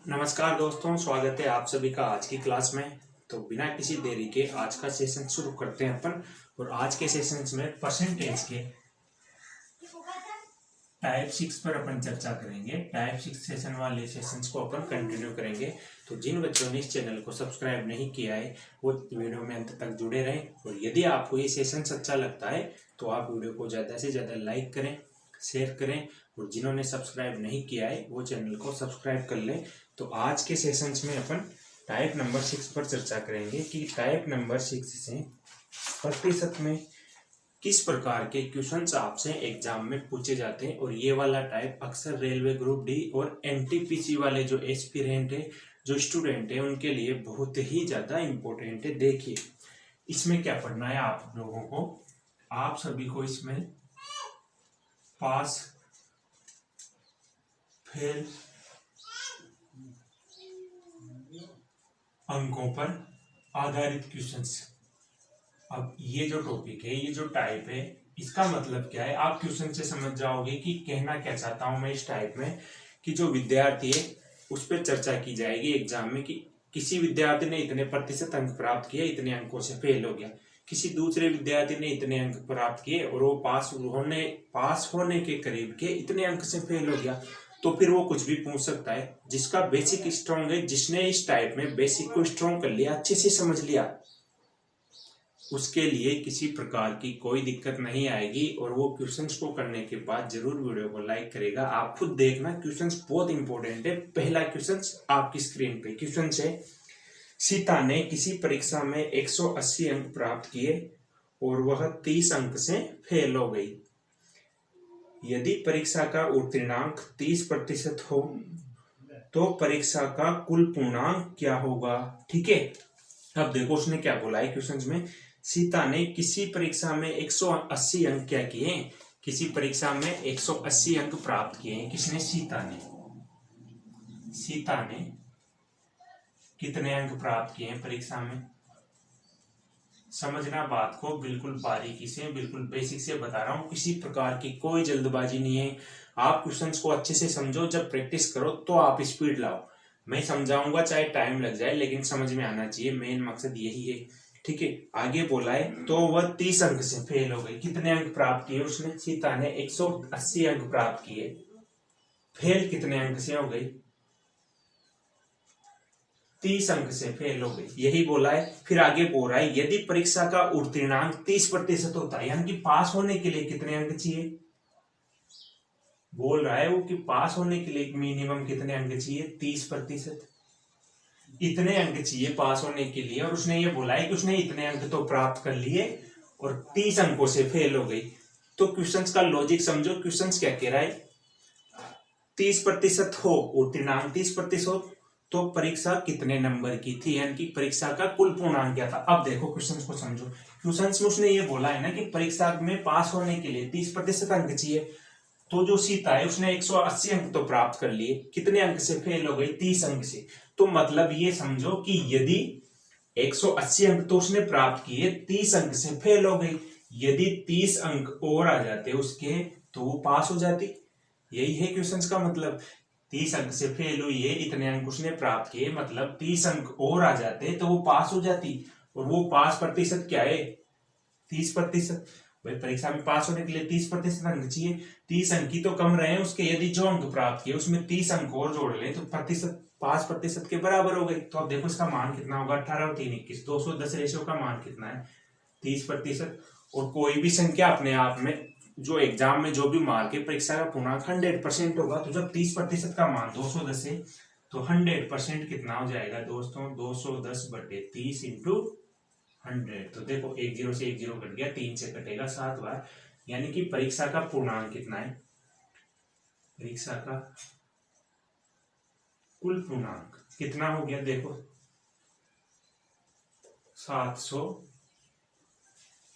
नमस्कार दोस्तों, स्वागत है आप सभी का आज की क्लास में। तो बिना किसी देरी के आज का सेशन शुरू करते हैं अपन। और आज के सेशंस में परसेंटेज के टाइप 6 पर अपन चर्चा करेंगे। टाइप 6 सेशन वाले सेशंस को अपन कंटिन्यू करेंगे। तो जिन बच्चों ने इस चैनल को सब्सक्राइब नहीं किया है वो वीडियो में अंत तक जुड़े रहें। और यदि आपको ये सेशंस अच्छा लगता है तो आप वीडियो को ज़्यादा से ज़्यादा लाइक करें, शेयर करें। और जिन्होंने सब्सक्राइब नहीं किया है वो चैनल को सब्सक्राइब कर लें। तो आज के सेशंस में अपन टाइप नंबर 6 पर चर्चा करेंगे कि टाइप नंबर 6 से प्रतिशत में किस प्रकार के क्वेश्चंस आपसे एग्जाम में पूछे जाते हैं। और ये वाला टाइप अक्सर रेलवे ग्रुप डी और एनटीपीसी वाले जो एस्पिरेंट है, जो स्टूडेंट है, उनके लिए बहुत ही ज्यादा इंपॉर्टेंट है। देखिए इसमें क्या पढ़ना है आप लोगों को। आप सभी को इसमें पास फेल अंकों पर आधारित क्वेश्चंस। अब ये जो टॉपिक है, ये जो टाइप है, इसका मतलब क्या है आप क्वेश्चन से समझ जाओगे कि कहना क्या चाहता हूं मैं इस टाइप में। कि जो विद्यार्थी है उस पर चर्चा की जाएगी एग्जाम में कि किसी विद्यार्थी ने इतने प्रतिशत अंक प्राप्त किए, इतने अंकों से फेल हो गया। किसी दूसरे विद्यार्थी ने इतने अंक प्राप्त किए और वो पास होने के करीब के इतने अंक से फेल हो गया। तो फिर वो कुछ भी पूछ सकता है। जिसका बेसिक स्ट्रॉन्ग है, जिसने इस टाइप में बेसिक को स्ट्रॉन्ग कर लिया, अच्छे से समझ लिया, उसके लिए किसी प्रकार की कोई दिक्कत नहीं आएगी। और वो क्वेश्चंस को करने के बाद जरूर वीडियो को लाइक करेगा। आप खुद देखना, क्वेश्चंस बहुत इंपॉर्टेंट है। पहला क्वेश्चंस आपकी स्क्रीन पे क्वेश्चन है। सीता ने किसी परीक्षा में 180 अंक प्राप्त किए और वह 30 अंक से फेल हो गई। यदि परीक्षा का उत्तीर्णांक 30% हो तो परीक्षा का कुल पूर्णांक क्या होगा। ठीक है, अब देखो उसने क्या बोला है क्वेश्चन में। सीता ने किसी परीक्षा में 180 अंक क्या किए, किसी परीक्षा में 180 अंक प्राप्त किए हैं। किसने? सीता ने कितने अंक प्राप्त किए हैं परीक्षा में। समझना बात को बिल्कुल बारीकी से, बिल्कुल बेसिक से बता रहा हूं। किसी प्रकार की कोई जल्दबाजी नहीं है। आप क्वेश्चंस को अच्छे से समझो, जब प्रैक्टिस करो तो आप स्पीड लाओ। मैं समझाऊंगा चाहे टाइम लग जाए, लेकिन समझ में आना चाहिए, मेन मकसद यही है। ठीक है, आगे बोला है तो वह 30 अंक से फेल हो गई। कितने अंक प्राप्त किए उसने? सीता ने 180 अंक प्राप्त किए, फेल कितने अंक से हो गई? 30 अंक से फेल हो गई, यही बोला है। फिर आगे बोल रहा है यदि परीक्षा का उत्तीर्णांक 30% होता है, यानी कि पास होने के लिए कितने अंक चाहिए। बोल रहा है वो कि पास होने के लिए मिनिमम कितने अंक चाहिए? 30%। इतने अंक चाहिए पास होने के लिए। और उसने ये बोला है कि उसने इतने अंक तो प्राप्त कर लिए और 30 अंकों से फेल हो गई। तो क्वेश्चंस का लॉजिक समझो। क्वेश्चंस क्या कह रहा है? 30% हो, उत्तीर्णांक 30% हो तो परीक्षा कितने नंबर की थी, यानी कि परीक्षा का कुल पूर्णांक क्या था। अब देखो क्वेश्चंस को समझो। क्वेश्चंस में उसने ये बोला है ना कि परीक्षा में पास होने के लिए 30% अंक चाहिए। तो जो सीता है उसने 180 अंक तो प्राप्त कर लिए, कितने अंक से फेल हो गई? 30 अंक से। तो मतलब ये समझो कि यदि 180 अंक तो उसने प्राप्त किए, 30 अंक से फेल हो गई। यदि 30 अंक और आ जाते उसके तो वो पास हो जाती। यही है क्वेश्चन का मतलब। 30 अंक से फेल हुई है, इतने अंक उसने प्राप्त किए, मतलब 30 अंक और आ जाते तो वो पास हो जाती। और वो पास प्रतिशत क्या है? 30%। भाई परीक्षा में पास होने के लिए 30% अंक चाहिए। 30 अंक ही तो कम रहे उसके, यदि जो अंक प्राप्त किए उसमें 30 अंक और जोड़ ले तो प्रतिशत 5% के बराबर हो गई। तो अब देखो इसका मान कितना होगा? 18 और 3 21, 210 रेशियो का मान कितना है? 30%। और कोई भी संख्या अपने आप में जो एग्जाम में जो भी मार्क है, परीक्षा का पूर्णांक 100% होगा। तो जब 30% का मान 210 है तो 100% कितना हो जाएगा दोस्तों? 210/30 इंटू 100। तो देखो एक जीरो से एक जीरो कट गया, 3 से कटेगा 7 बार। यानी कि परीक्षा का पूर्णांक कितना है? परीक्षा का कुल पूर्णांक कितना हो गया? देखो 700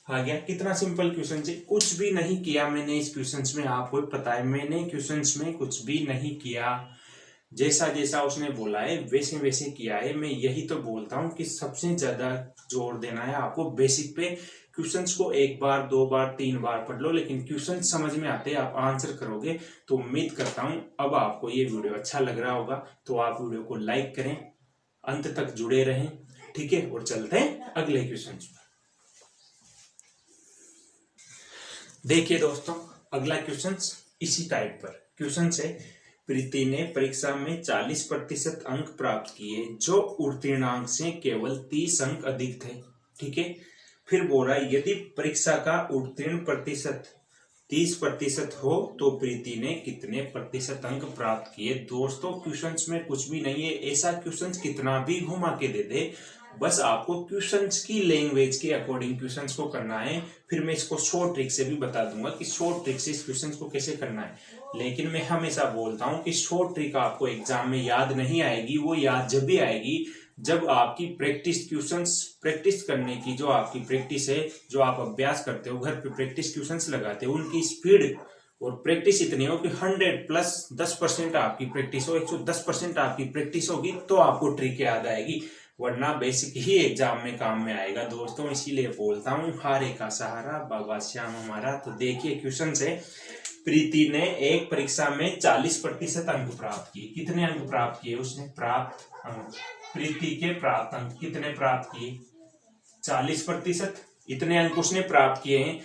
आ गया। कितना सिंपल क्वेश्चन है, कुछ भी नहीं किया मैंने इस क्वेश्चन में। आपको पता है मैंने क्वेश्चन में कुछ भी नहीं किया। जैसा जैसा उसने बोला है वैसे वैसे किया है। मैं यही तो बोलता हूँ कि सबसे ज्यादा जोर देना है आपको बेसिक पे। क्वेश्चंस को एक बार, दो बार, तीन बार पढ़ लो, लेकिन क्वेश्चन समझ में आते आप आंसर करोगे। तो उम्मीद करता हूँ अब आपको ये वीडियो अच्छा लग रहा होगा, तो आप वीडियो को लाइक करें, अंत तक जुड़े रहें, ठीक है। और चलते हैं अगले क्वेश्चन पर। देखिए दोस्तों, अगला क्वेश्चन इसी टाइप पर क्वेश्चन है। प्रीति ने परीक्षा में 40% अंक प्राप्त किए जो उत्तीर्णांक से केवल 30 अंक अधिक थे, ठीक है। फिर बोल रहा है यदि परीक्षा का उत्तीर्ण प्रतिशत 30% हो तो प्रीति ने कितने प्रतिशत अंक प्राप्त किए। दोस्तों क्वेश्चंस में कुछ भी नहीं है, ऐसा क्वेश्चंस कितना भी घुमा के दे दे, बस आपको क्वेश्चंस की लैंग्वेज के अकॉर्डिंग क्वेश्चंस को करना है। फिर मैं इसको शॉर्ट ट्रिक से भी बता दूंगा कि शॉर्ट ट्रिक से इस क्वेश्चंस को कैसे करना है। लेकिन मैं हमेशा बोलता हूं कि शॉर्ट ट्रिक आपको एग्जाम में याद नहीं आएगी, वो याद जब भी आएगी जब आपकी प्रैक्टिस क्वेश्चंस, प्रैक्टिस करने की जो आपकी प्रैक्टिस है, जो आप अभ्यास करते हो घर पे प्रैक्टिस क्वेश्चंस लगाते हो, उनकी स्पीड और प्रैक्टिस इतनी हो कि 100 प्लस 10% आपकी प्रैक्टिस हो, 110% आपकी प्रैक्टिस होगी, तो आपको ट्रिक याद आएगी, वरना बेसिक ही एग्जाम में काम में आएगा दोस्तों। इसीलिए बोलता हूँ हारे का सहारा बाबा श्याम हमारा। तो देखिए क्वेश्चन से, प्रीति ने एक परीक्षा में 40% अंक प्राप्त किए। कितने अंक प्राप्त किए उसने? प्राप्त अंक, प्रीति के प्राप्त अंक कितने प्राप्त किए? 40%। इतने अंक उसने प्राप्त किए हैं,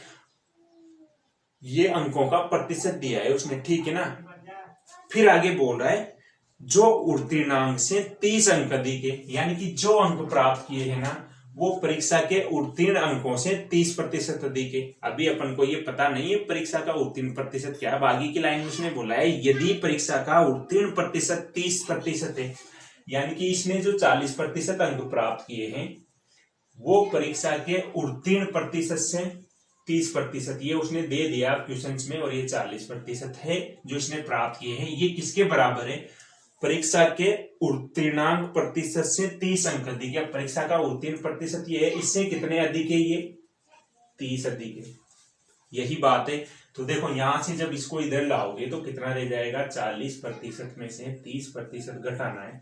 ये अंकों का प्रतिशत दिया है उसने, ठीक है ना। फिर आगे बोल रहा है जो उत्तीर्णांक से 30 अंक अधिक है, यानी कि जो अंक प्राप्त किए हैं ना वो परीक्षा के उत्तीर्ण अंकों से 30% अधिक है। अभी अपन को ये पता नहीं है परीक्षा का उत्तीर्ण प्रतिशत क्या है। बाकी की लाइन में उसने बोला है यदि परीक्षा का उत्तीर्ण प्रतिशत 30% है, यानी कि इसने जो 40% अंक प्राप्त किए हैं वो परीक्षा के उत्तीर्ण प्रतिशत से 30%, ये उसने दे दिया क्वेश्चन में, और ये 40% है जो इसने प्राप्त किए हैं। ये किसके बराबर है? परीक्षा के उत्तीर्णांक प्रतिशत से 30 अंक अधिक, या परीक्षा का उत्तीर्ण प्रतिशत ये है, इससे कितने अधिक है? ये 30 अधिक है, यही बात है। तो देखो यहां से जब इसको इधर लाओगे तो कितना रह जाएगा? 40% में से 30% घटाना है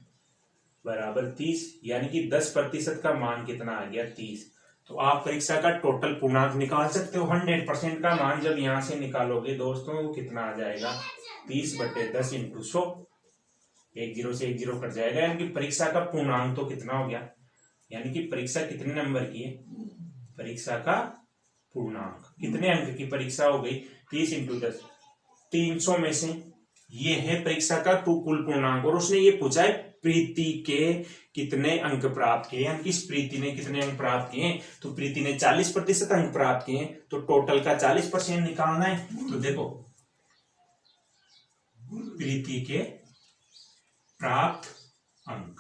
बराबर 30, यानी कि 10% का मान कितना आ गया? 30। तो आप परीक्षा का टोटल पूर्णांक निकाल सकते हो। 100% का मान जब यहां से निकालोगे दोस्तों कितना आ जाएगा? 30/10 इंटू 100, एक जीरो से एक जीरो कट जाएगा, यानी कि परीक्षा का पूर्णांक तो कितना हो गया? यानी कि परीक्षा कितने नंबर की है? परीक्षा का पूर्णांक कितने अंक की परीक्षा हो गई? 30 इंटू 10, 300 में से ये है परीक्षा का कुल पूर्णांक। और उसने ये पूछा है प्रीति के कितने अंक प्राप्त किए, यानी कि प्रीति ने कितने अंक प्राप्त किए। तो प्रीति ने 40% अंक प्राप्त किए, तो टोटल का 40% निकालना है। तो देखो प्रीति के प्राप्त अंक,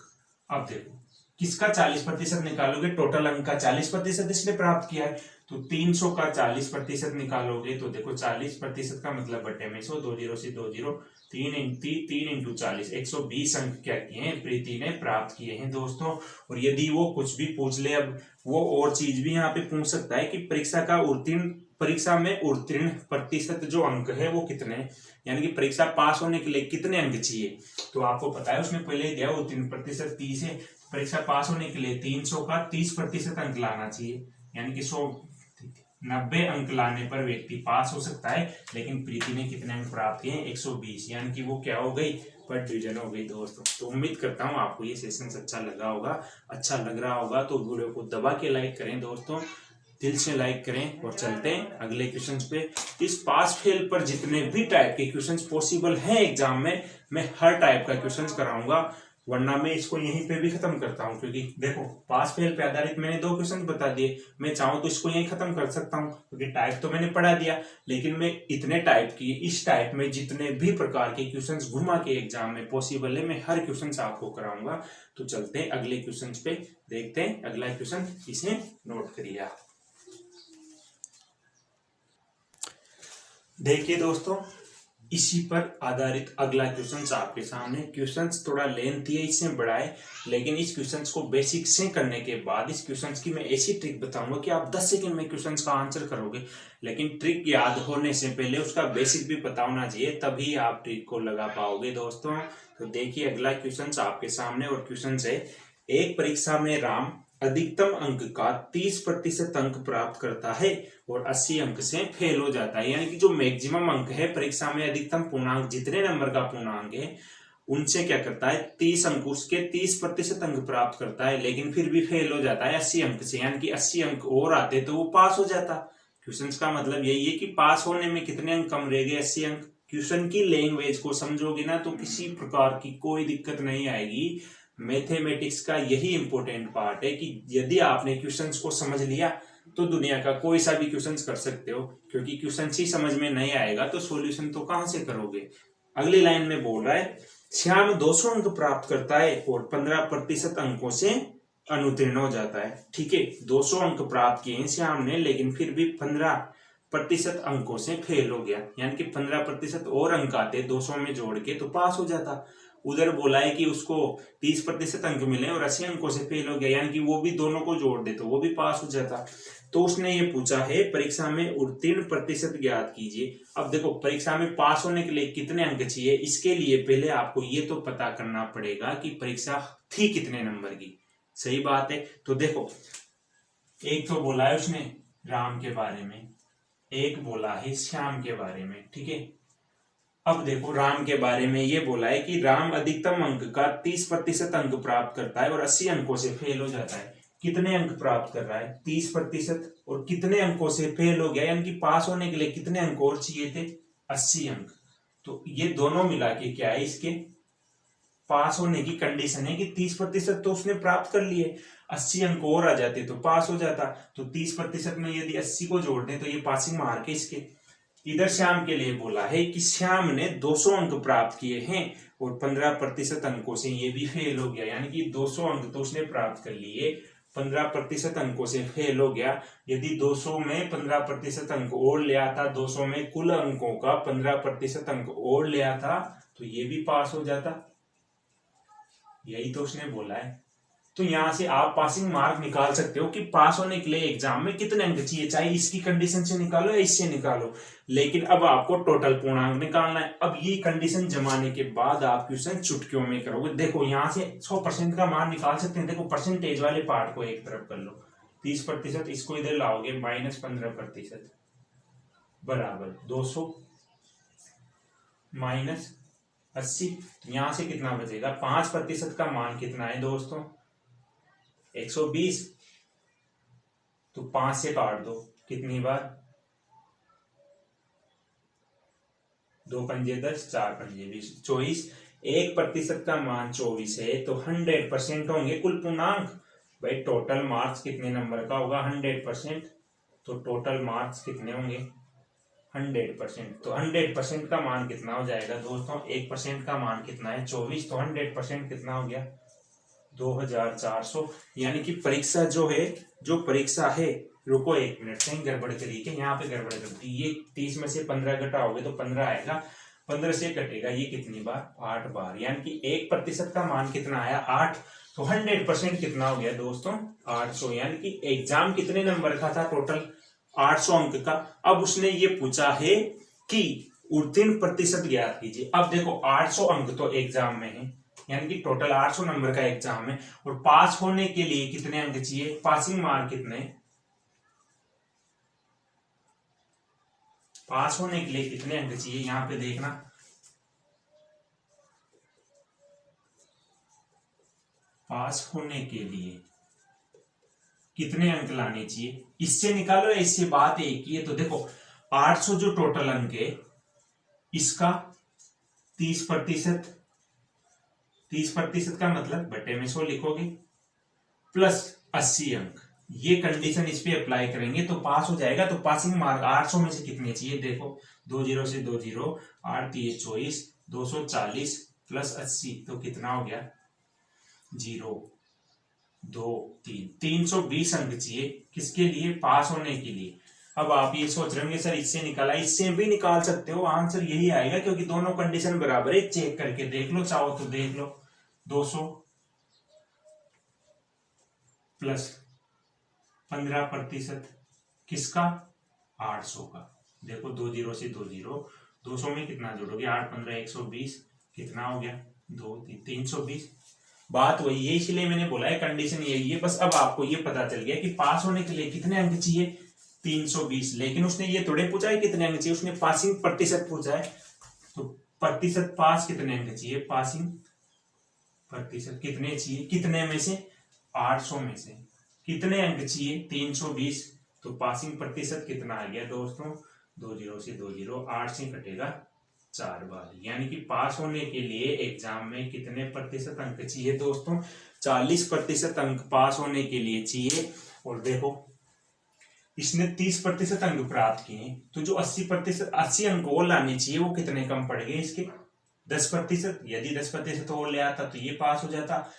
अब देखो किसका 40% निकालोगे? टोटल अंक का 40% इसने प्राप्त किया है, तो 300 का 40% निकालोगे तो देखो 40% का मतलब बटे में 100, 2 जीरो से 2 जीरो, 3 इंटू 40, 120 अंक क्या किए हैं? प्रीति ने प्राप्त किए हैं दोस्तों। और यदि वो कुछ भी पूछ ले, अब वो और चीज भी यहाँ पे पूछ सकता है कि परीक्षा में उत्तीर्ण प्रतिशत जो अंक है वो कितने, यानी कि परीक्षा पास होने के लिए कितने अंक चाहिए। तो आपको पता है उसने पहले दिया उत्तीर्ण प्रतिशत 30 है, परीक्षा पास होने के लिए 300 का 30% अंक लाना चाहिए, यानी कि 90 अंक लाने पर व्यक्ति पास हो सकता है। लेकिन प्रीति ने कितने अंक प्राप्त किए? 120, यानी कि वो क्या हो गई? फर्स्ट डिवीजन हो गई दोस्तों। तो उम्मीद करता हूँ आपको ये सेशन अच्छा लगा होगा। अच्छा लग रहा होगा तो वीडियो को दबा के लाइक करें दोस्तों, दिल से लाइक करें। और चलते हैं अगले क्वेश्चन पे। इस पास फेल पर जितने भी टाइप के क्वेश्चन पॉसिबल हैं एग्जाम में, मैं हर टाइप का क्वेश्चन कराऊंगा, वरना मैं इसको यहीं पे भी खत्म करता हूं। क्योंकि देखो पास फेल पे आधारित मैंने 2 क्वेश्चन बता दिए, मैं चाहूं तो इसको यहीं खत्म कर सकता हूं क्योंकि टाइप तो मैंने पढ़ा दिया। लेकिन मैं इतने टाइप की, इस टाइप में जितने भी प्रकार के क्वेश्चन घुमा के एग्जाम में पॉसिबल है, मैं हर क्वेश्चन आपको कराऊंगा। तो चलते हैं अगले क्वेश्चन पे, देखते हैं अगला क्वेश्चन, इसे नोट करिए आप। देखिए दोस्तों, इसी पर आधारित अगला क्वेश्चन आपके सामने। क्वेश्चन थोड़ा लेंथी है, इससे बड़ा है, लेकिन इस क्वेश्चन को बेसिक से करने के बाद इस क्वेश्चन की मैं ऐसी ट्रिक बताऊंगा कि आप 10 सेकंड में क्वेश्चन का आंसर करोगे। लेकिन ट्रिक याद होने से पहले उसका बेसिक भी पता होना चाहिए, तभी आप ट्रिक को लगा पाओगे दोस्तों। तो देखिए अगला क्वेश्चन आपके सामने, और क्वेश्चन है, एक परीक्षा में राम अधिकतम अंक का 30% अंक प्राप्त करता है और 80 अंक से फेल हो जाता है। यानी कि जो मैक्सिमम अंक है परीक्षा में, अधिकतम पूर्णांक जितने नंबर का पूर्णांक है उनसे क्या करता है 30 अंक, उसके 30% अंक प्राप्त करता है, लेकिन फिर भी फेल हो जाता है 80 अंक से। यानी कि 80 अंक और आते तो वो पास हो जाता। क्वेश्चन का मतलब यही है कि पास होने में कितने अंक कम रह गए, 80 अंक। क्वेश्चन की लैंग्वेज को समझोगे ना तो किसी प्रकार की कोई दिक्कत नहीं आएगी। मैथमेटिक्स का यही इंपॉर्टेंट पार्ट है कि यदि आपने क्वेश्चंस को समझ लिया तो दुनिया का कोई सा भी क्वेश्चंस कर सकते हो, क्योंकि क्वेश्चंस ही समझ में नहीं आएगा तो सॉल्यूशन तो कहां से करोगे। अगली लाइन में बोल रहा है, श्याम 200 अंक प्राप्त करता है और 15% अंकों से अनुत्तीर्ण हो जाता है। ठीक है, 200 अंक प्राप्त किए श्याम ने, लेकिन फिर भी 15% अंकों से फेल हो गया। यानी कि 15% और अंक आते 200 में जोड़ के तो पास हो जाता। उधर बोला है कि उसको 30% अंक मिले और 80 अंकों से फेल हो गया, यानी कि वो भी दोनों को जोड़ दे तो वो भी पास हो जाता। तो उसने ये पूछा है परीक्षा में उत्तीर्ण प्रतिशत ज्ञात कीजिए। अब देखो परीक्षा में पास होने के लिए कितने अंक चाहिए, इसके लिए पहले आपको ये तो पता करना पड़ेगा कि परीक्षा थी कितने नंबर की। सही बात है। तो देखो एक तो बोला है उसने राम के बारे में, एक बोला है श्याम के बारे में। ठीक है, अब देखो राम के बारे में ये बोला है कि राम अधिकतम अंक का 30% अंक प्राप्त करता है और 80 अंकों से फेल हो जाता है। कितने अंक प्राप्त कर रहा है 30%, और कितने अंकों से फेल हो गया, यानी कि पास होने के लिए कितने अंक और चाहिए थे 80 अंक। तो ये दोनों मिला के क्या है, इसके पास होने की कंडीशन है कि 30% तो उसने प्राप्त कर लिए, 80 अंक और आ जाते तो पास हो जाता। तो 30% में यदि 80 को जोड़ दें तो ये पासिंग मार्क है इसके। इधर श्याम के लिए बोला है कि श्याम ने 200 अंक प्राप्त किए हैं और 15% अंकों से ये भी फेल हो गया, यानी कि 200 अंक तो उसने प्राप्त कर लिए, 15% अंकों से फेल हो गया। यदि 200 में 15% अंक और ले आता, 200 में कुल अंकों का 15% अंक और ले आता तो ये भी पास हो जाता। यही तो उसने बोला है। तो यहां से आप पासिंग मार्क निकाल सकते हो कि पास होने के लिए एग्जाम में कितने अंक चाहिए, चाहे इसकी कंडीशन से निकालो या इससे निकालो, लेकिन अब आपको टोटल पूर्णांक निकालना है। अब ये कंडीशन जमाने के बाद आप क्वेश्चन चुटकियों में करोगे। देखो यहां से 100% का मान निकाल सकते हैं। देखो परसेंटेज वाले पार्ट को एक तरफ कर लो, 30%, इसको इधर लाओगे -15% बराबर 200 -80। यहां से कितना बचेगा, 5% का मान कितना है दोस्तों 120। तो 5 से काट दो, कितनी बार 2 पंजे 10, 4 पंजे 20, 24। 1% का मान 24 है तो 100% होंगे कुल पूर्णांक। भाई टोटल मार्क्स कितने नंबर का होगा 100%, तो टोटल मार्क्स कितने होंगे 100%। तो 100% का मान कितना हो जाएगा दोस्तों, 1% का मान कितना है 24, तो 100% कितना हो गया 2400। यानी कि परीक्षा जो परीक्षा है, रुको 1 मिनट, कहीं गड़बड़ करी क्या, यहाँ पे गड़बड़ कर दी। ये 30 में से 15 घटाओगे तो 15 आएगा, 15 से कटेगा ये कितनी बार 8 बार, यानी कि 1% का मान कितना आया 8। तो 100% कितना हो गया दोस्तों 800। यानी कि एग्जाम कितने नंबर का था टोटल 800 अंक का। अब उसने ये पूछा है कि उत्तीर्ण प्रतिशत ज्ञात कीजिए। अब देखो 800 अंक तो एग्जाम में है, यानी कि टोटल 800 नंबर का एग्जाम है, और पास होने के लिए कितने अंक चाहिए, पासिंग मार्क कितने, पास होने के लिए कितने अंक चाहिए, यहां पे देखना पास होने के लिए कितने अंक लाने चाहिए, इससे निकालो या इससे, बात एक ही है। तो देखो 800 जो टोटल अंक है इसका 30%, 30% का मतलब बटे में 100 लिखोगे, प्लस 80 अंक, ये कंडीशन इस पे अप्लाई करेंगे तो पास हो जाएगा। तो पासिंग मार्क 800 में से कितने चाहिए, देखो 2 0 से 2 0, 8 3 24, 240 प्लस 80 तो कितना हो गया 0 2 3, 320 अंक चाहिए किसके लिए, पास होने के लिए। अब आप ये सोच रहे होंगे सर इससे निकाला, इससे भी निकाल सकते हो, आंसर यही आएगा क्योंकि दोनों कंडीशन बराबर है। चेक करके देख लो, चाहो तो देख लो। 200 प्लस 15% किसका? 800 का। देखो 20 से 20, 200 में कितना जोड़ोगे? 8 15 120, कितना हो गया? 2 320। बात वही है, इसलिए मैंने बोला है कंडीशन यही है। बस अब आपको ये पता चल गया कि पास होने के लिए कितने अंक चाहिए? 320। लेकिन उसने ये थोड़े पूछा है कितने अंक चाहिए, उसने पासिंग प्रतिशत पूछा है। तो प्रतिशत पास कितने अंक चाहिए? पासिंग प्रतिशत कितने चाहिए? कितने में से? 800 में से। कितने अंक चाहिए? 320। तो पासिंग प्रतिशत कितना आ गया दोस्तों? 20 से 20, 8 से कटेगा 4 बार। यानी कि पास होने के लिए एग्जाम में कितने प्रतिशत अंक चाहिए दोस्तों? 40% अंक पास होने के लिए चाहिए। और देखो इसने 30% अंक प्राप्त किए, तो जो 80 अंक और लाने चाहिए वो कितने कम पड़ गए इसके? 10%। यदि 10% और ले आता तो ये पास हो जाता,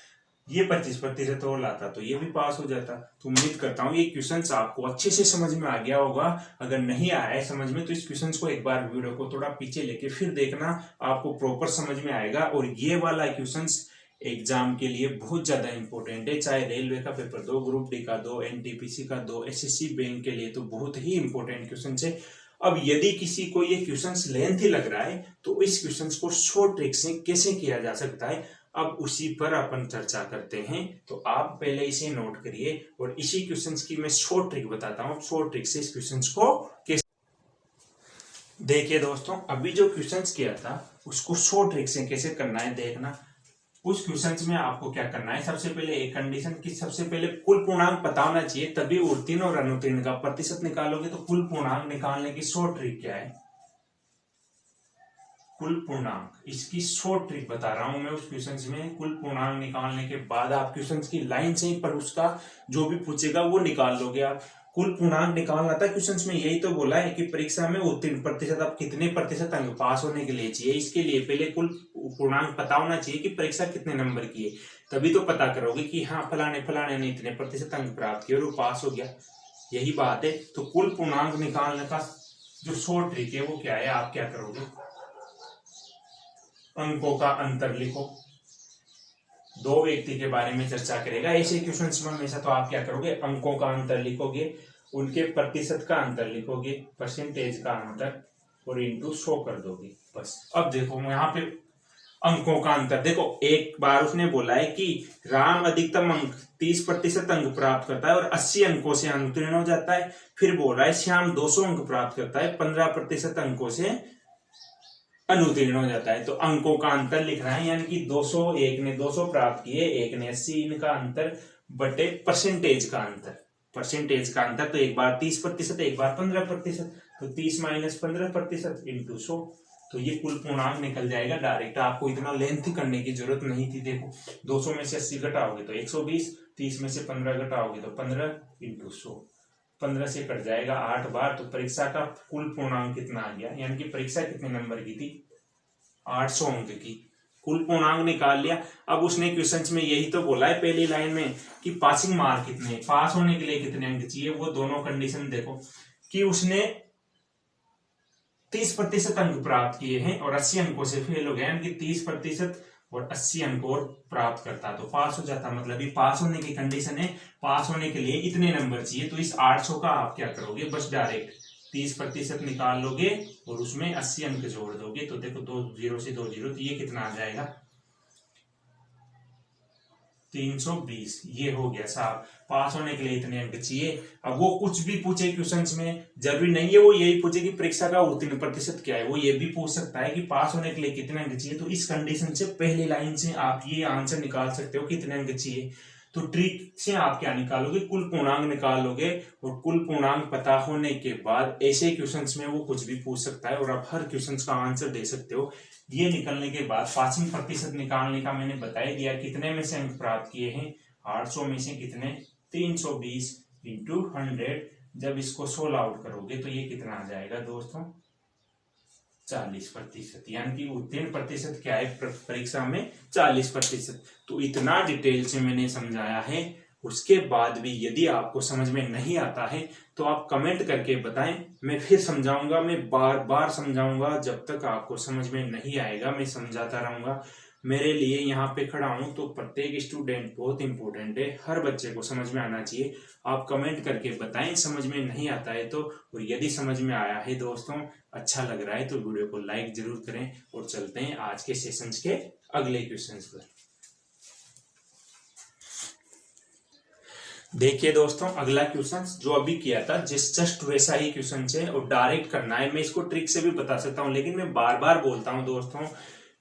ये 25% और लाता तो ये भी पास हो जाता। तो उम्मीद करता हूँ ये क्वेश्चंस आपको अच्छे से समझ में आ गया होगा। अगर नहीं आया है समझ में तो इस क्वेश्चंस को एक बार वीडियो को थोड़ा पीछे लेके फिर देखना, आपको प्रॉपर समझ में आएगा। और ये वाला क्वेश्चंस एग्जाम के लिए बहुत ज्यादा इंपॉर्टेंट है, चाहे रेलवे का पेपर दो, ग्रुप डी का दो, एनटीपीसी का दो, एसएससी बैंक के लिए तो बहुत ही इंपॉर्टेंट क्वेश्चन है। अब यदि किसी को ये क्वेश्चंस लेंथी लग रहा है तो इस क्वेश्चंस को शॉर्ट ट्रिक से कैसे किया जा सकता है, अब उसी पर अपन चर्चा करते हैं। तो आप पहले इसे नोट करिए और इसी क्वेश्चंस की मैं शॉर्ट ट्रिक बताता हूं, शॉर्ट ट्रिक से इस क्वेश्चंस को कैसे। देखिए दोस्तों, अभी जो क्वेश्चंस किया था उसको शॉर्ट ट्रिक से कैसे करना है देखना। उस क्वेश्चंस में आपको क्या करना है, सबसे पहले एक कंडीशन की सबसे पहले कुल पूर्णांक पता होना चाहिए, तभी उत्तीर्ण और अनुत्तीर्ण का प्रतिशत निकालोगे। तो कुल पूर्णांक निकालने की शॉर्ट ट्रिक क्या है? कुल पूर्णांक, इसकी शॉर्ट ट्रिक बता रहा हूं मैं उस क्वेश्चंस में। कुल पूर्णांक निकालने के बाद आप क्वेश्चंस की लाइन से ही पर उसका जो भी पूछेगा वो निकाल लोगे आप। कुल पूर्णांक निकालना था क्वेश्चंस में, यही तो बोला है कि परीक्षा में उत्तीर्ण प्रतिशत आप कितने प्रतिशत अंक पास होने के लिए चाहिए। इसके लिए पहले कुल पूर्णांक पता होना चाहिए कि परीक्षा कितने नंबर की है, तभी तो पता करोगे कि हाँ फलाने फलाने ने इतने प्रतिशत अंक प्राप्त किए और वो पास हो गया। यही बात है। तो कुल पूर्णांक निकालने का जो शॉर्ट ट्रिक है वो क्या है, आप क्या करोगे? अंकों का अंतर लिखो। दो व्यक्ति के बारे में चर्चा करेगा ऐसे क्वेश्चंस में हमेशा, तो आप क्या करोगे? अंकों का अंतर लिखोगे, उनके प्रतिशत का अंतर लिखोगे, परसेंटेज का अंतर और इंटू 100 कर दोगे। बस अब देखो यहाँ पे अंकों का अंतर देखो, एक बार उसने बोला है कि राम अधिकतम अंक 30% अंक प्राप्त करता है और 80 अंकों से अनुत्तीर्ण हो जाता है। फिर बोल रहा है श्याम 200 अंक प्राप्त करता है, 15% अंकों से अनुत्तीर्ण हो जाता है। तो अंकों का अंतर लिख रहा है, यानी कि 200, एक ने 200 प्राप्त किए, एक ने 80, इनका अंतर बटे परसेंटेज का अंतर। परसेंटेज का अंतर तो एक बार 30%, एक बार 15%, तो 30 माइनस 15% इंटू 100। तो ये कुल पूर्णांक निकल जाएगा डायरेक्ट, आपको इतना लेंथ करने की जरूरत नहीं थी। देखो 200 में से 80 घटाओगे तो 120, 30 में से 15 घटाओगे तो 15 इंटू 100, 15 से कट जाएगा 8 बार। तो परीक्षा का कुल पूर्णांक कितना आ गया, यानी कि परीक्षा कितने नंबर की थी? 800 अंक की। कुल पूर्णांक निकाल लिया। अब उसने क्वेश्चंस में यही तो बोला है पहली लाइन में कि पासिंग मार्क कितने, पास होने के लिए कितने अंक चाहिए। वो दोनों कंडीशन देखो कि उसने 30% अंक प्राप्त किए हैं और 80 अंकों से फेल हो गया, यानी कि 30% और 80 अंक और प्राप्त करता तो पास हो जाता। मतलब ये पास होने की कंडीशन है, पास होने के लिए इतने नंबर चाहिए। तो इस 800 का आप क्या करोगे, बस डायरेक्ट 30% निकाल लोगे और उसमें 80 अंक जोड़ दोगे। तो देखो 20 से 20, तो ये कितना आ जाएगा? 320। ये हो गया साहब, पास होने के लिए इतने अंक चाहिए। अब वो कुछ भी पूछे क्वेश्चंस में, जरूरी नहीं है वो यही पूछे कि परीक्षा का उत्तीर्ण प्रतिशत क्या है, वो ये भी पूछ सकता है कि पास होने के लिए कितने अंक चाहिए। तो इस कंडीशन से पहली लाइन से आप ये आंसर निकाल सकते हो कितने अंक चाहिए। तो ट्रिक से आप क्या निकालोगे, कुल पूर्णांक निकालोगे। और कुल पूर्णांक पता होने के बाद ऐसे क्वेश्चंस में वो कुछ भी पूछ सकता है और आप हर क्वेश्चंस का आंसर दे सकते हो। ये निकलने के बाद पासिंग प्रतिशत निकालने का मैंने बता दिया, कितने में से अंक प्राप्त किए हैं, 800 में से कितने, 320 इंटू 100। जब इसको सोल्व आउट करोगे तो ये कितना आ जाएगा दोस्तों, 40%। यानी कि उत्तीर्ण प्रतिशत क्या है परीक्षा में, 40%। तो इतना डिटेल से मैंने समझाया है उसके बाद भी यदि आपको समझ में नहीं आता है तो आप कमेंट करके बताएं, मैं फिर समझाऊंगा, मैं बार बार समझाऊंगा, जब तक आपको समझ में नहीं आएगा मैं समझाता रहूंगा। मेरे लिए यहाँ पे खड़ा हूं तो प्रत्येक स्टूडेंट बहुत इंपॉर्टेंट है, हर बच्चे को समझ में आना चाहिए। आप कमेंट करके बताएं समझ में नहीं आता है तो, और यदि समझ में आया है दोस्तों, अच्छा लग रहा है तो वीडियो को लाइक जरूर करें। और चलते हैं आज के सेशंस के अगले क्वेश्चंस पर। देखिए दोस्तों, अगला क्वेश्चन जो अभी किया था जस्ट वैसा ही क्वेश्चन है और डायरेक्ट करना है। मैं इसको ट्रिक से भी बता सकता हूं, लेकिन मैं बार बार बोलता हूं दोस्तों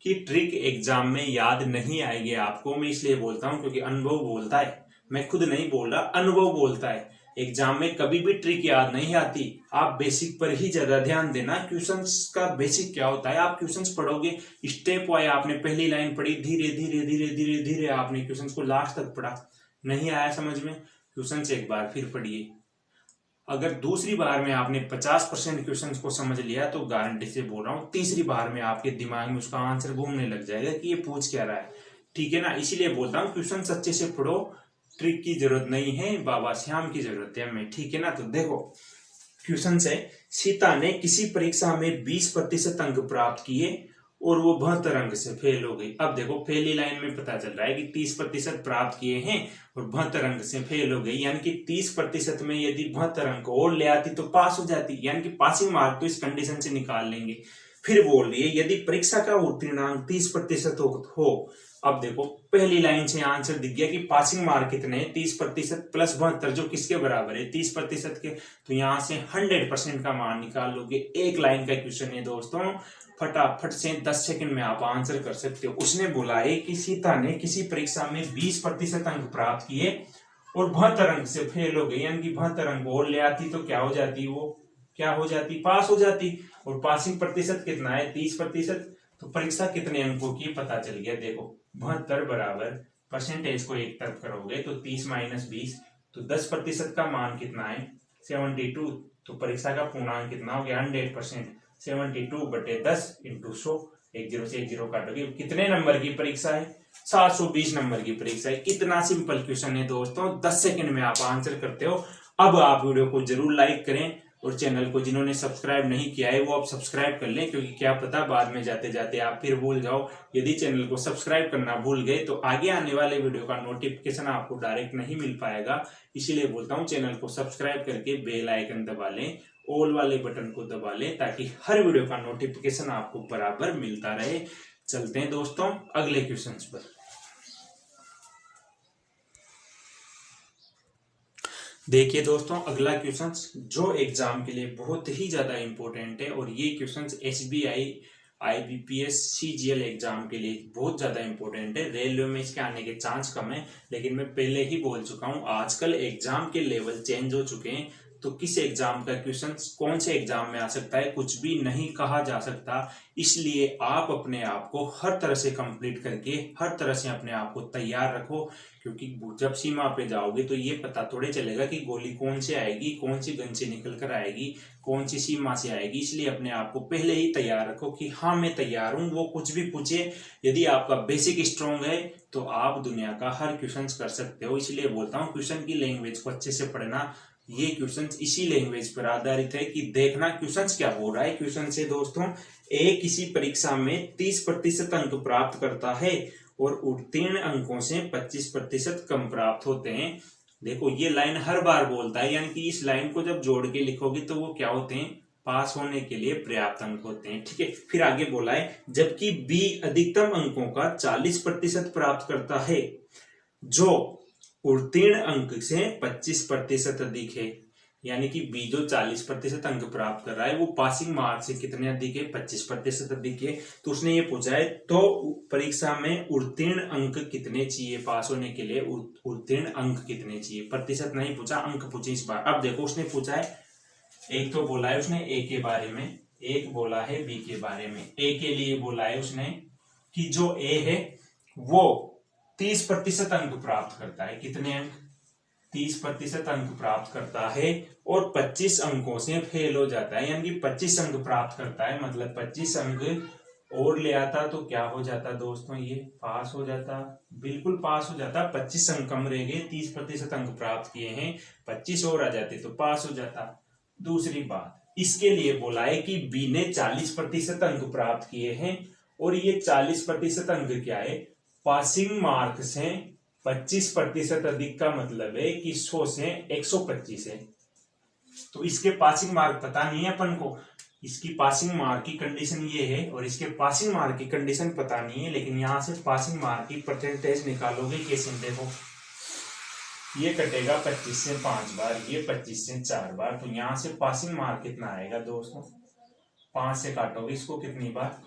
कि ट्रिक एग्जाम में याद नहीं आएगी आपको। मैं इसलिए बोलता हूं क्योंकि अनुभव बोलता है, मैं खुद नहीं बोल रहा, अनुभव बोलता है। एग्जाम में कभी भी ट्रिक याद नहीं आती, आप बेसिक पर ही ज्यादा ध्यान देना। क्वेश्चंस का बेसिक क्या होता है, आप क्वेश्चंस पढ़ोगे स्टेप वाइज, आपने पहली लाइन पढ़ी, धीरे धीरे धीरे धीरे धीरे आपने क्वेश्चंस को लास्ट तक पढ़ा, नहीं आया समझ में, क्वेश्चन एक बार फिर पढ़िए। अगर दूसरी बार में आपने 50% क्वेश्चन को समझ लिया तो गारंटी से बोल रहा हूं तीसरी बार में आपके दिमाग में उसका आंसर घूमने लग जाएगा कि ये पूछ क्या रहा है। ठीक है ना, इसीलिए बोलता हूं क्वेश्चन अच्छे से पढ़ो, ट्रिक की जरूरत नहीं है, बाबा श्याम की जरूरत है हमें। ठीक है ना, तो देखो क्वेश्चन है, सीता ने किसी परीक्षा में 20% अंक प्राप्त किए और वो 72 अंक से फेल हो गई। अब देखो पहली लाइन में पता चल रहा है कि 30% प्राप्त किए हैं और 72 अंक से फेल हो गई, यानी कि 30% में यदि 72 अंक और ले आती तो पास हो जाती, यानी कि पासिंग मार्क तो इस कंडीशन से निकाल लेंगे। फिर बोल रही है यदि परीक्षा का उत्तीर्णांक 30% हो। अब देखो पहली लाइन से आंसर दिख गया कि पासिंग मार्क कितने हैं, 30% प्लस 72 जो किसके बराबर है, 30% के, तो यहां से 100% का मान निकाल लोगे। एक लाइन का क्वेश्चन है दोस्तों, फटाफट से 10 सेकंड में आप आंसर कर सकते हो। उसने बोला है कि सीता ने किसी परीक्षा में 20% अंक प्राप्त किए और 72 अंक से फेल हो गई, यानी कि 72 अंक और ले आती तो क्या हो जाती, वो क्या हो जाती, पास हो जाती। और पासिंग प्रतिशत कितना है, 30%, तो परीक्षा कितने अंकों की पता चल गया। देखो 72 बराबर परसेंटेज को एक तरफ करोगे तो 30 माइनस 20, तो 10% का मान कितना है, 72, तो परीक्षा का पूर्णांक कितना हो गया, 100%। 72/10 इंटू 100, एक जीरो से एक जीरो काटोगे, कितने नंबर की परीक्षा है, 720 नंबर की परीक्षा है। कितना सिंपल क्वेश्चन है दोस्तों, 10 सेकंड में आप आंसर करते हो। अब आप वीडियो को जरूर लाइक करें और चैनल को जिन्होंने सब्सक्राइब नहीं किया है वो आप सब्सक्राइब कर लें, क्योंकि क्या पता बाद में जाते जाते आप फिर भूल जाओ। यदि चैनल को सब्सक्राइब करना भूल गए तो आगे आने वाले वीडियो का नोटिफिकेशन आपको डायरेक्ट नहीं मिल पाएगा। इसीलिए बोलता हूँ चैनल को सब्सक्राइब करके बेल आइकन दबा लें, ऑल वाले बटन को दबा लें, ताकि हर वीडियो का नोटिफिकेशन आपको बराबर मिलता रहे। चलते हैं दोस्तों अगले क्वेश्चन पर। देखिए दोस्तों अगला क्वेश्चन जो एग्जाम के लिए बहुत ही ज्यादा इंपॉर्टेंट है, और ये question SBI IBPS CGL exam के लिए बहुत ज्यादा इंपॉर्टेंट है। रेलवे में इसके आने के चांस कम है, लेकिन मैं पहले ही बोल चुका हूं आजकल एग्जाम के लेवल चेंज हो चुके हैं, तो किस एग्जाम का क्वेश्चन कौन से एग्जाम में आ सकता है कुछ भी नहीं कहा जा सकता। इसलिए आप अपने आप को हर तरह से कंप्लीट करके हर तरह से अपने आप को तैयार रखो, क्योंकि जब सीमा पे जाओगे तो ये पता थोड़े चलेगा कि गोली कौन से आएगी, कौन सी गन से निकल कर आएगी, कौन सी सीमा से आएगी। इसलिए अपने आप को पहले ही तैयार रखो कि हाँ मैं तैयार हूं, वो कुछ भी पूछे। यदि आपका बेसिक स्ट्रॉन्ग है तो आप दुनिया का हर क्वेश्चन कर सकते हो। इसलिए बोलता हूँ क्वेश्चन की लैंग्वेज को अच्छे से पढ़ना। ये क्वेश्चन इसी लैंग्वेज पर आधारित है कि देखना क्वेश्चन क्या बोल रहा है। क्वेश्चन से दोस्तों, ए किसी परीक्षा में 30% अंक प्राप्त करता है और उत्तीर्ण अंकों से 25% कम प्राप्त होते हैं। देखो ये लाइन हर बार बोलता है, यानी कि इस लाइन को जब जोड़ के लिखोगे तो वो क्या होते हैं, पास होने के लिए पर्याप्त अंक होते हैं। ठीक है, फिर आगे बोला है जबकि बी अधिकतम अंकों का 40% प्राप्त करता है, जो उत्तीर्ण अंक से 25% अधिक है। यानी कि बी जो 40% अंक प्राप्त कर रहा है वो पासिंग मार्क से कितने अधिक है, 25% अधिक है। तो उसने ये पूछा है तो परीक्षा में उत्तीर्ण अंक कितने चाहिए पास होने के लिए, उत्तीर्ण अंक कितने चाहिए, प्रतिशत नहीं पूछा, अंक पूछे इस बार। अब देखो उसने पूछा है, एक तो बोला है उसने ए के बारे में, एक बोला है बी के बारे में। ए के लिए बोला है उसने कि जो ए है वो 30% अंक प्राप्त करता है, कितने अंक, 30% अंक प्राप्त करता है और 25 अंकों से फेल हो जाता है, यानी कि 25 अंक प्राप्त करता है, मतलब 25 अंक और ले आता तो क्या हो जाता दोस्तों, ये पास हो जाता, बिल्कुल पास हो जाता। 25 अंक कम रह गए, 30% अंक प्राप्त किए हैं, 25 और आ जाते तो पास हो जाता। दूसरी बात, इसके लिए बोला है कि बी ने 40% अंक प्राप्त किए हैं और ये 40% अंक क्या है, पासिंग मार्क से 25% अधिक का मतलब है कि 100 से 125 है। तो इसके पासिंग मार्क पता नहीं है अपन को, इसकी पासिंग मार्क की कंडीशन ये है और इसके पासिंग मार्क की कंडीशन पता नहीं है, लेकिन यहां से पासिंग मार्क की परसेंटेज निकालोगे कैसे, देखो ये कटेगा 25 से 5 बार, ये 25 से 4 बार, तो यहां से पासिंग मार्क कितना आएगा दोस्तों, 5 से काटोगे इसको कितनी बार,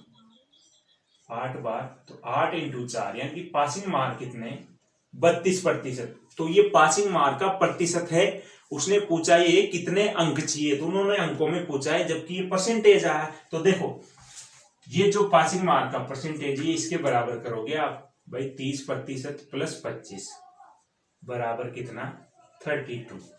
8 बार, तो 8 इंटू 4 यानी कि पासिंग मार्क कितने, 32%। तो ये पासिंग मार्क का प्रतिशत है। उसने पूछा ये कितने अंक चाहिए, तो उन्होंने अंकों में पूछा है, जबकि ये परसेंटेज आया। तो देखो ये जो पासिंग मार्क का परसेंटेज है इसके बराबर करोगे आप भाई 30% प्लस 25 बराबर कितना, 32।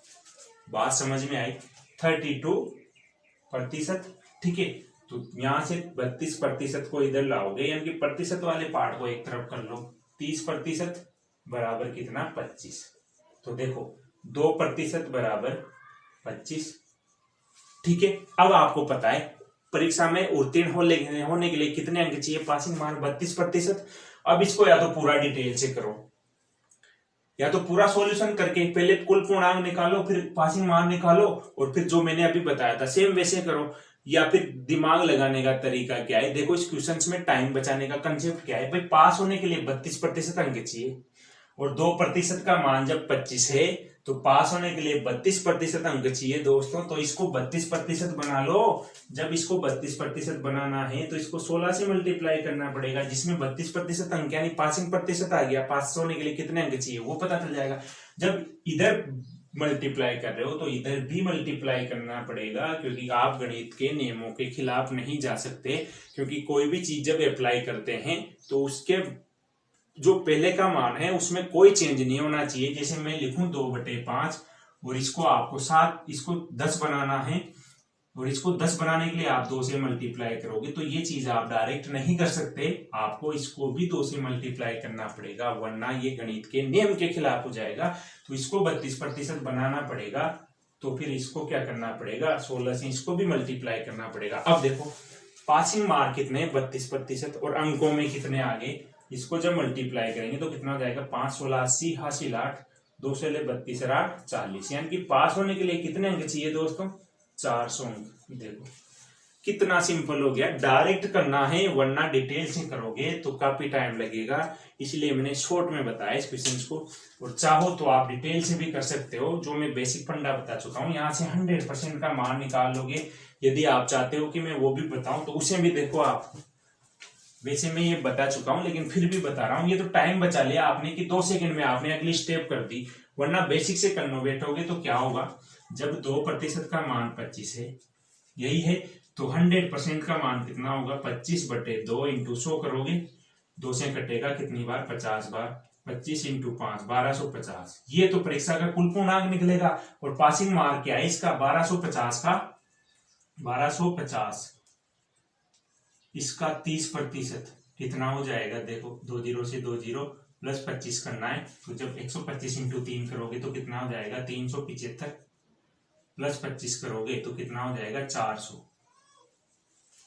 बात समझ में आई, 32%। ठीक है, तो यहां से 32% को इधर लाओगे, यानी कि प्रतिशत वाले पार्ट को एक तरफ कर लो, 30% बराबर कितना, 25। तो देखो 2% बराबर 25। ठीक है, अब आपको पता है परीक्षा में उत्तीर्ण होने के लिए कितने अंक चाहिए, पासिंग मार्क 32%। अब इसको या तो पूरा डिटेल से करो, या तो पूरा सॉल्यूशन करके पहले कुल पूर्णांक निकालो, फिर पासिंग मार्क निकालो, और फिर जो मैंने अभी बताया था सेम वैसे करो। या फिर दिमाग लगाने का तरीका क्या है, देखो इस क्वेश्चन में टाइम बचाने का कंसेप्ट क्या है, भाई पास होने के लिए 32% अंक चाहिए और 2% का मान जब 25 है तो पास होने के लिए 32% अंक चाहिए दोस्तों। तो इसको 32% बना लो। जब इसको 32% बनाना है तो इसको 16 से मल्टीप्लाई करना पड़ेगा, जिसमें 32% अंक यानी पासिंग प्रतिशत आ गया, पास होने के लिए कितने अंक चाहिए वो पता चल जाएगा। जब इधर मल्टीप्लाई कर रहे हो तो इधर भी मल्टीप्लाई करना पड़ेगा, क्योंकि आप गणित के नियमों के खिलाफ नहीं जा सकते। क्योंकि कोई भी चीज जब अप्लाई करते हैं तो उसके जो पहले का मान है उसमें कोई चेंज नहीं होना चाहिए। जैसे मैं लिखूं 2/5 और इसको आपको 7, इसको 10 बनाना है और इसको 10 बनाने के लिए आप 2 से मल्टीप्लाई करोगे, तो ये चीज आप डायरेक्ट नहीं कर सकते, आपको इसको भी 2 से मल्टीप्लाई करना पड़ेगा, वरना ये गणित के नियम के खिलाफ हो जाएगा। तो इसको 32% बनाना पड़ेगा, तो फिर इसको क्या करना पड़ेगा, 16 से इसको भी मल्टीप्लाई करना पड़ेगा। अब देखो पासिंग मार्क कितने, 32% और अंकों में कितने आगे, इसको जब मल्टीप्लाई करेंगे तो कितना हो जाएगा, 5 16 80 हासिल 8, 2 से 32 8 40, यानी कि पास होने के लिए कितने अंक चाहिए दोस्तों, 400 अंक। देखो कितना सिंपल हो गया, डायरेक्ट करना है वरना डिटेल से करोगे तो काफी टाइम लगेगा, इसलिए मैंने शॉर्ट में बताया इस क्वेश्चन को। और चाहो तो आप डिटेल से भी कर सकते हो, जो मैं बेसिक फंडा बता चुका हूं, यहाँ से 100% का मान निकाल लोगे। यदि आप चाहते हो कि मैं वो भी बताऊं तो उसे भी देखो आप, वैसे मैं ये बता चुका हूं लेकिन फिर भी बता रहा हूं, ये तो टाइम बचा लिया आपने कि 2 सेकंड में आपने अगली स्टेप कर दी, वरना बेसिक से करने बैठोगे तो क्या होगा, जब 2% का मान 25 है, यही है, तो 100% का मान कितना होगा, 25/2 इंटू 100 करोगे, 2 से कटेगा कितनी बार, 50 बार, 25 इंटू 5 1250। ये तो परीक्षा का कुल पूर्णांक निकलेगा। और पासिंग मार्क क्या है इसका, 1250 का 1250, इसका 30% कितना हो जाएगा, देखो 2 0 से 2 0 प्लस 25 करना है, तो जब 125 इंटू 3 करोगे तो कितना हो जाएगा, 375 प्लस 25 करोगे तो कितना हो जाएगा, 400।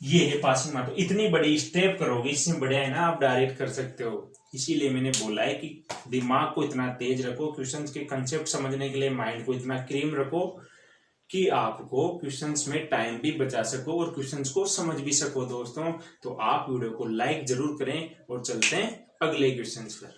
ये है पासिंग मार्क। तो इतनी बड़ी स्टेप करोगे, इससे बढ़िया है ना आप डायरेक्ट कर सकते हो। इसीलिए मैंने बोला है कि दिमाग को इतना तेज रखो, क्वेश्चंस के कंसेप्ट समझने के लिए माइंड को इतना क्रीम रखो कि आपको क्वेश्चंस में टाइम भी बचा सको और क्वेश्चंस को समझ भी सको दोस्तों। तो आप वीडियो को लाइक जरूर करें और चलते हैं अगले क्वेश्चंस पर।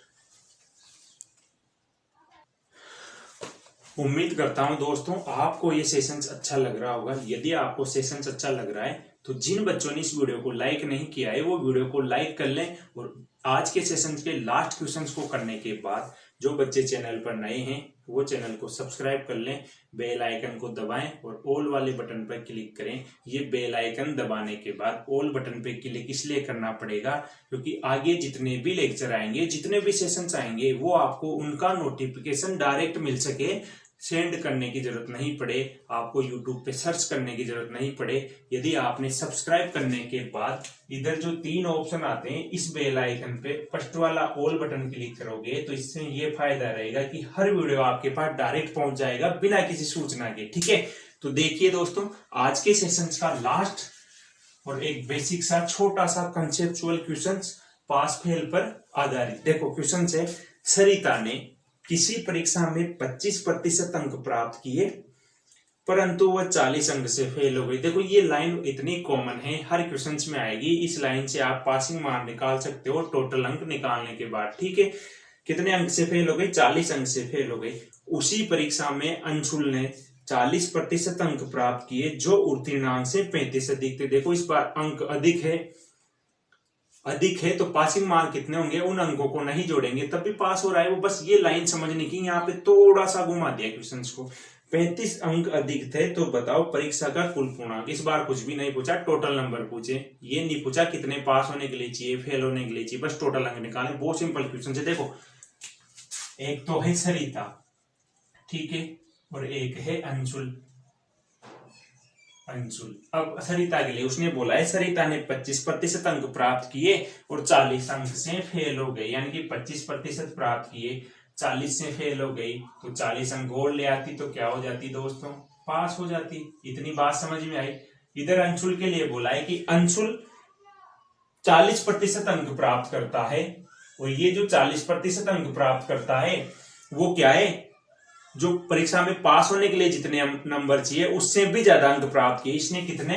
उम्मीद करता हूं दोस्तों आपको ये सेशंस अच्छा लग रहा होगा। यदि आपको सेशंस अच्छा लग रहा है तो जिन बच्चों ने इस वीडियो को लाइक नहीं किया है वो वीडियो को लाइक कर लें, और आज के सेशंस के लास्ट क्वेश्चंस को करने के बाद जो बच्चे चैनल पर नए हैं वो चैनल को सब्सक्राइब कर लें, बेल आइकन को दबाएं और ऑल वाले बटन पर क्लिक करें। ये बेल आइकन दबाने के बाद ऑल बटन पर क्लिक इसलिए करना पड़ेगा क्योंकि आगे जितने भी लेक्चर आएंगे, जितने भी सेशंस आएंगे, वो आपको उनका नोटिफिकेशन डायरेक्ट मिल सके सेंड करने की जरूरत नहीं पड़े, आपको यूट्यूब पे सर्च करने की जरूरत नहीं पड़े। यदि आपने सब्सक्राइब करने के बाद इधर जो 3 ऑप्शन आते हैं, इस बेल आइकन पे फर्स्ट वाला ऑल बटन क्लिक करोगे तो इससे ये फायदा रहेगा कि हर वीडियो आपके पास डायरेक्ट पहुंच जाएगा बिना किसी सूचना के। ठीक है, तो देखिए दोस्तों, आज के सेशंस का लास्ट और एक बेसिक सा छोटा सा कंसेप्चुअल क्वेश्चंस पास फेल पर आधारित। देखो क्वेश्चन है, सरिता ने किसी परीक्षा में 25% अंक प्राप्त किए परंतु वह 40 अंक से फेल हो गई। देखो ये लाइन इतनी कॉमन है, हर क्वेश्चन में आएगी। इस लाइन से आप पासिंग मार्क निकाल सकते हो टोटल अंक निकालने के बाद। ठीक है, कितने अंक से फेल हो गई? 40 अंक से फेल हो गई। उसी परीक्षा में अंशुल ने 40% अंक प्राप्त किए जो उत्तीर्णांक से 35 अधिक थे। देखो इस बार अंक अधिक है तो पासिंग मार्क कितने होंगे, उन अंकों को नहीं जोड़ेंगे तब भी पास हो रहा है वो। बस ये लाइन समझने की, यहाँ पे थोड़ा सा घुमा दिया क्वेश्चन को। 35 अंक अधिक थे तो बताओ परीक्षा का कुल पूर्णांक। इस बार कुछ भी नहीं पूछा, टोटल नंबर पूछे। ये नहीं पूछा कितने पास होने के लिए चाहिए, फेल होने के लिए चाहिए, बस टोटल अंक निकाले। बहुत सिंपल क्वेश्चन है। देखो एक तो है सरिता, ठीक है, और एक है अंशुल। अब सरिता के लिए उसने बोला है, सरिता ने 25% अंक प्राप्त किए और 40 अंक से फेल हो गई, यानी कि 25% प्राप्त किए, 40 से फेल हो गई, तो 40 अंक और ले आती तो क्या हो जाती दोस्तों? पास हो जाती। इतनी बात समझ में आई। इधर अंशुल के लिए बोला है कि अंशुल 40% अंक प्राप्त करता है और ये जो 40% अंक प्राप्त करता है वो क्या है, जो परीक्षा में पास होने के लिए जितने नंबर चाहिए उससे भी ज्यादा अंक प्राप्त किए। इसने कितने?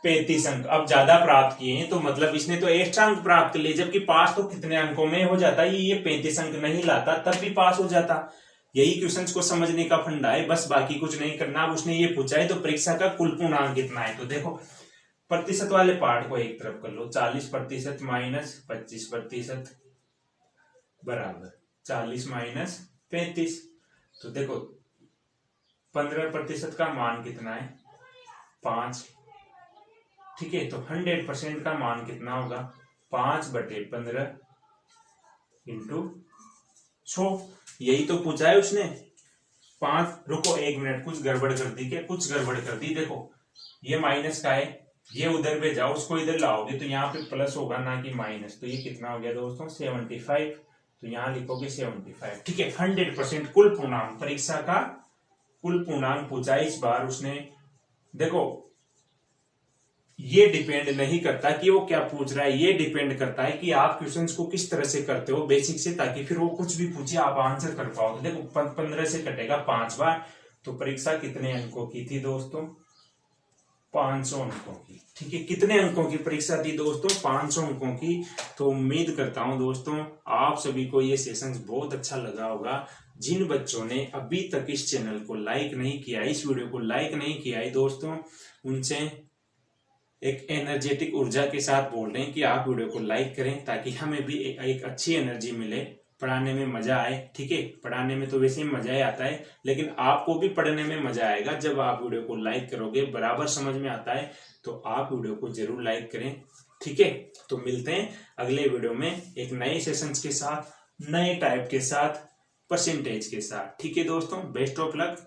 35 अंक। अब ज्यादा प्राप्त किए हैं तो मतलब इसने तो एक्स्ट्रा अंक प्राप्त कर लिए, जबकि पास तो कितने अंकों में हो जाता है, ये 35 अंक नहीं लाता तब भी पास हो जाता। यही क्वेश्चंस को समझने का फंडा है, बस बाकी कुछ नहीं करना। अब उसने ये पूछा है तो परीक्षा का कुल पूर्णांक कितना है, तो देखो प्रतिशत वाले पार्ट को एक तरफ कर लो। 40% माइनस 25% बराबर 40 माइनस 35। तो देखो 15% का मान कितना है? 5। ठीक है, तो 100% का मान कितना होगा? 5/15 इंटू 100। यही तो पूछा है उसने। 5, रुको 1 मिनट, कुछ गड़बड़ कर दी क्या? कुछ गड़बड़ कर दी। देखो ये माइनस का है, ये उधर पे जाओ, उसको इधर लाओगे तो यहाँ पे प्लस होगा ना कि माइनस। तो ये कितना हो गया दोस्तों? 75। तो यहां लिखोगे 75। ठीक है, 100% कुल पूर्णांक, परीक्षा का कुल पूर्णांक पूछा है इस बार उसने। देखो ये डिपेंड नहीं करता कि वो क्या पूछ रहा है, ये डिपेंड करता है कि आप क्वेश्चंस को किस तरह से करते हो बेसिक से, ताकि फिर वो कुछ भी पूछे आप आंसर कर पाओ। तो देखो 15 से कटेगा 5 बार, तो परीक्षा कितने अंकों की थी दोस्तों? 500 अंकों की। ठीक है, कितने अंकों की परीक्षा थी दोस्तों? 500 अंकों की। तो उम्मीद करता हूं दोस्तों आप सभी को ये सेशन बहुत अच्छा लगा होगा। जिन बच्चों ने अभी तक इस चैनल को लाइक नहीं किया, इस वीडियो को लाइक नहीं किया है दोस्तों, उनसे एक एनर्जेटिक ऊर्जा के साथ बोल रहे हैं कि आप वीडियो को लाइक करें ताकि हमें भी एक अच्छी एनर्जी मिले, पढ़ाने में मजा आए। ठीक है, पढ़ाने में तो वैसे ही मजा ही आता है, लेकिन आपको भी पढ़ने में मजा आएगा जब आप वीडियो को लाइक करोगे। बराबर समझ में आता है तो आप वीडियो को जरूर लाइक करें। ठीक है, तो मिलते हैं अगले वीडियो में एक नए सेशंस के साथ, नए टाइप के साथ, परसेंटेज के साथ। ठीक है दोस्तों, बेस्ट ऑफ लक।